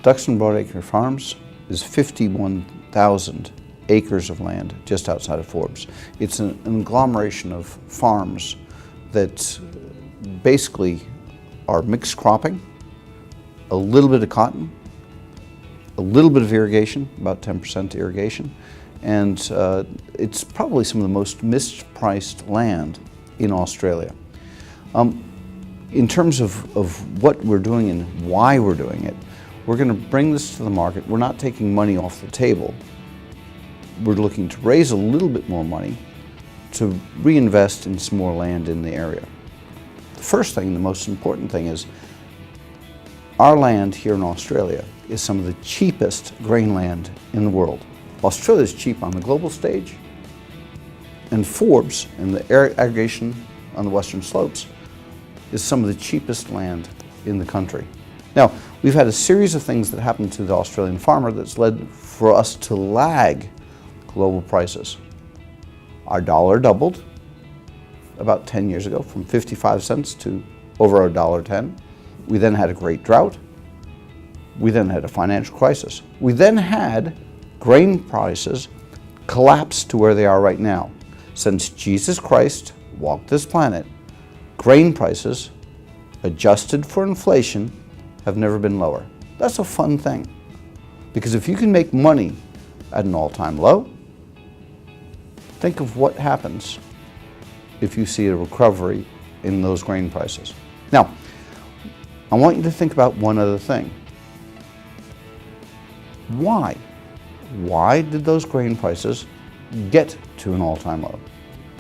Duxton Broadacre Farms is 51,000 acres of land just outside of Forbes. It's an agglomeration of farms that basically are mixed cropping, a little bit of cotton, a little bit of irrigation, about 10% irrigation, and it's probably some of the most mispriced land in Australia. In terms of what we're doing and why we're doing it, we're going to bring this to the market. We're not taking money off the table. We're looking to raise a little bit more money to reinvest in some more land in the area. The first thing, the most important thing, is our land here in Australia is some of the cheapest grain land in the world. Australia is cheap on the global stage, and Forbes and the aggregation on the western slopes is some of the cheapest land in the country. Now, we've had a series of things that happened to the Australian farmer that's led for us to lag global prices. Our dollar doubled about 10 years ago from 55 cents to over $1.10. We then had a great drought. We then had a financial crisis. We then had grain prices collapse to where they are right now. Since Jesus Christ walked this planet, grain prices, adjusted for inflation, have never been lower. That's a fun thing, because if you can make money at an all-time low, think of what happens if you see a recovery in those grain prices. Now, I want you to think about one other thing. Why? Why did those grain prices get to an all-time low?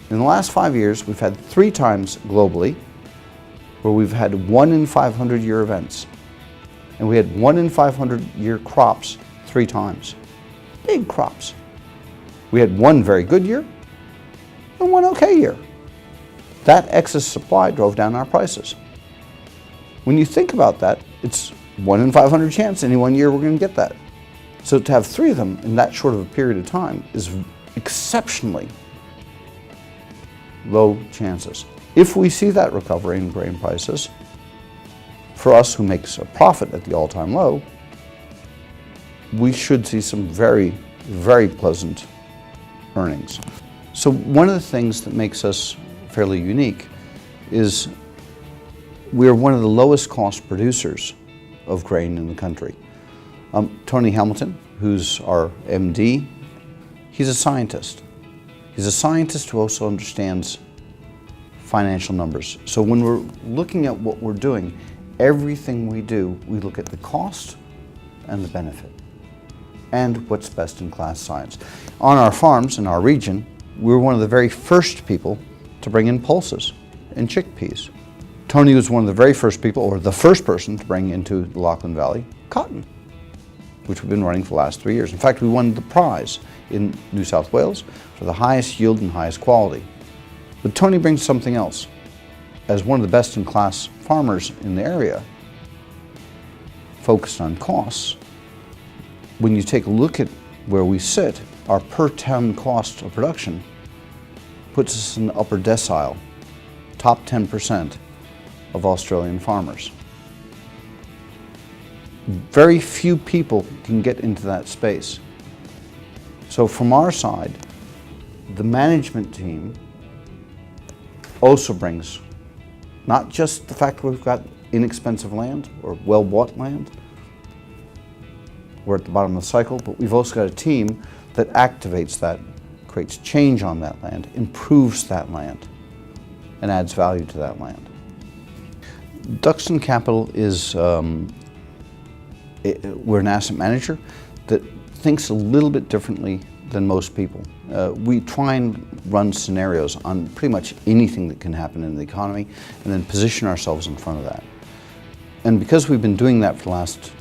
In the last 5 years, we've had 3 times globally where we've had 1 in 500 year events. And we had 1 in 500 year crops 3 times. Big crops. We had 1 very good year and 1 okay year. That excess supply drove down our prices. When you think about that, it's 1 in 500 chance any one year we're going to get that. So to have 3 of them in that short of a period of time is exceptionally low chances. If we see that recovery in grain prices, for us who makes a profit at the all-time low, we should see some very, very pleasant earnings. So one of the things that makes us fairly unique is we're one of the lowest cost producers of grain in the country. Tony Hamilton, who's our MD, he's a scientist. He's a scientist who also understands financial numbers. So when we're looking at what we're doing, everything we do, we look at the cost and the benefit and what's best in class science. On our farms in our region, we were one of the very first people to bring in pulses and chickpeas. Tony was one of the very first people, or the first person, to bring into the Lachlan Valley cotton, which we've been running for the last 3 years. In fact, we won the prize in New South Wales for the highest yield and highest quality. But Tony brings something else. As one of the best in class farmers in the area, focused on costs, when you take a look at where we sit, our per ton cost of production puts us in the upper decile, top 10% of Australian farmers. Very few people can get into that space. So from our side, the management team also brings not just the fact that we've got inexpensive land or well-bought land, we're at the bottom of the cycle, but we've also got a team that activates that, creates change on that land, improves that land, and adds value to that land. Duxton Capital is, we're an asset manager that thinks a little bit differently than most people. We try and run scenarios on pretty much anything that can happen in the economy and then position ourselves in front of that. And because we've been doing that for the last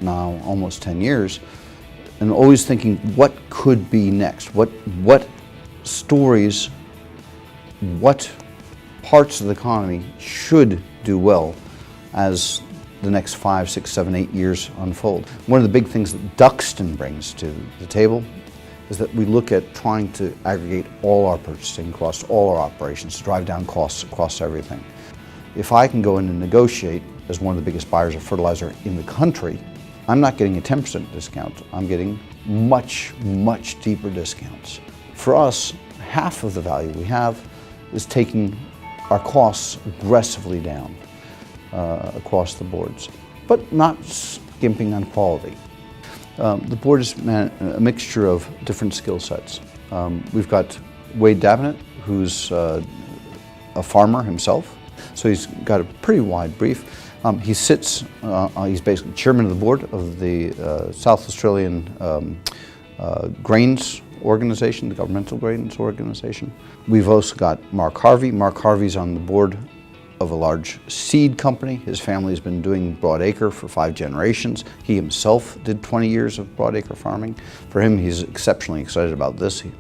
now almost 10 years, and always thinking what could be next, what stories, what parts of the economy should do well as the next 5, 6, 7, 8 years unfold. One of the big things that Duxton brings to the table is that we look at trying to aggregate all our purchasing across all our operations to drive down costs across everything. If I can go in and negotiate as one of the biggest buyers of fertilizer in the country I'm not getting a 10% discount. I'm getting much, much deeper discounts. For us, half of the value we have is taking our costs aggressively down across the boards, but not skimping on quality. The board is a mixture of different skill sets. We've got Wade Davenant, who's a farmer himself, so he's got a pretty wide brief. He sits, he's basically chairman of the board of the South Australian Grains Organization, the Governmental Grains Organization. We've also got Mark Harvey. Mark Harvey's on the board of a large seed company. His family's been doing broadacre for 5 generations. He himself did 20 years of broadacre farming. For him, he's exceptionally excited about this. He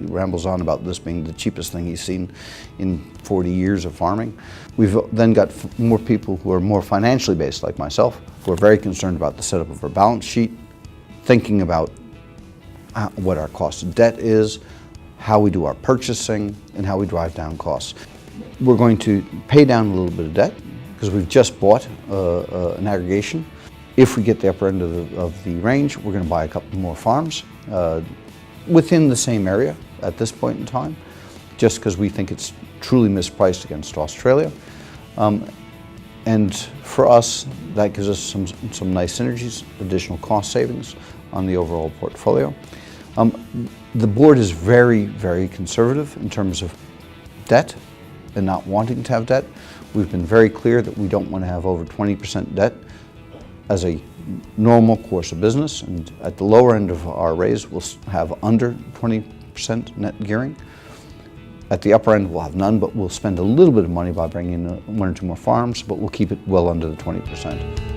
rambles on about this being the cheapest thing he's seen in 40 years of farming. We've then got more people who are more financially based, like myself, who are very concerned about the setup of our balance sheet, thinking about what our cost of debt is, how we do our purchasing, and how we drive down costs. We're going to pay down a little bit of debt because we've just bought an aggregation. If we get the upper end of the range, we're going to buy a couple more farms within the same area at this point in time, just because we think it's truly mispriced against Australia. And for us, that gives us some nice synergies, additional cost savings on the overall portfolio. The board is very, very conservative in terms of debt and not wanting to have debt. We've been very clear that we don't want to have over 20% debt as a normal course of business, and at the lower end of our raise, we'll have under 20% net gearing. At the upper end, we'll have none, but we'll spend a little bit of money by bringing in 1 or 2 more farms, but we'll keep it well under the 20%.